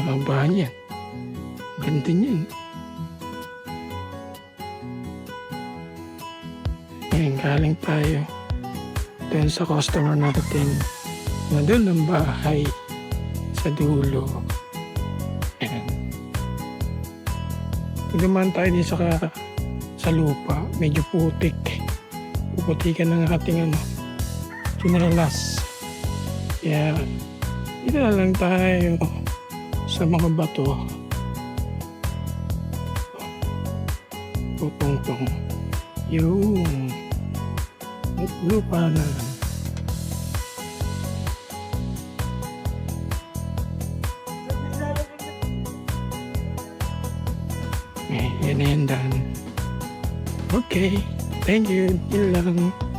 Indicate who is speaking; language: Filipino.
Speaker 1: Mga bahay yan. Ganda niyan. Ngayon, galing tayo doon sa customer natin na doon ang bahay sa dulo. Ayan. Dumaan tayo din sa lupa. Medyo putik. Puputikan ng ating chinelas. Kaya dito na lang tayo sa mga bato. Putong-tong. Yung lupa na. Yan na yan, Dan. Okay. Thank you. Yun lang.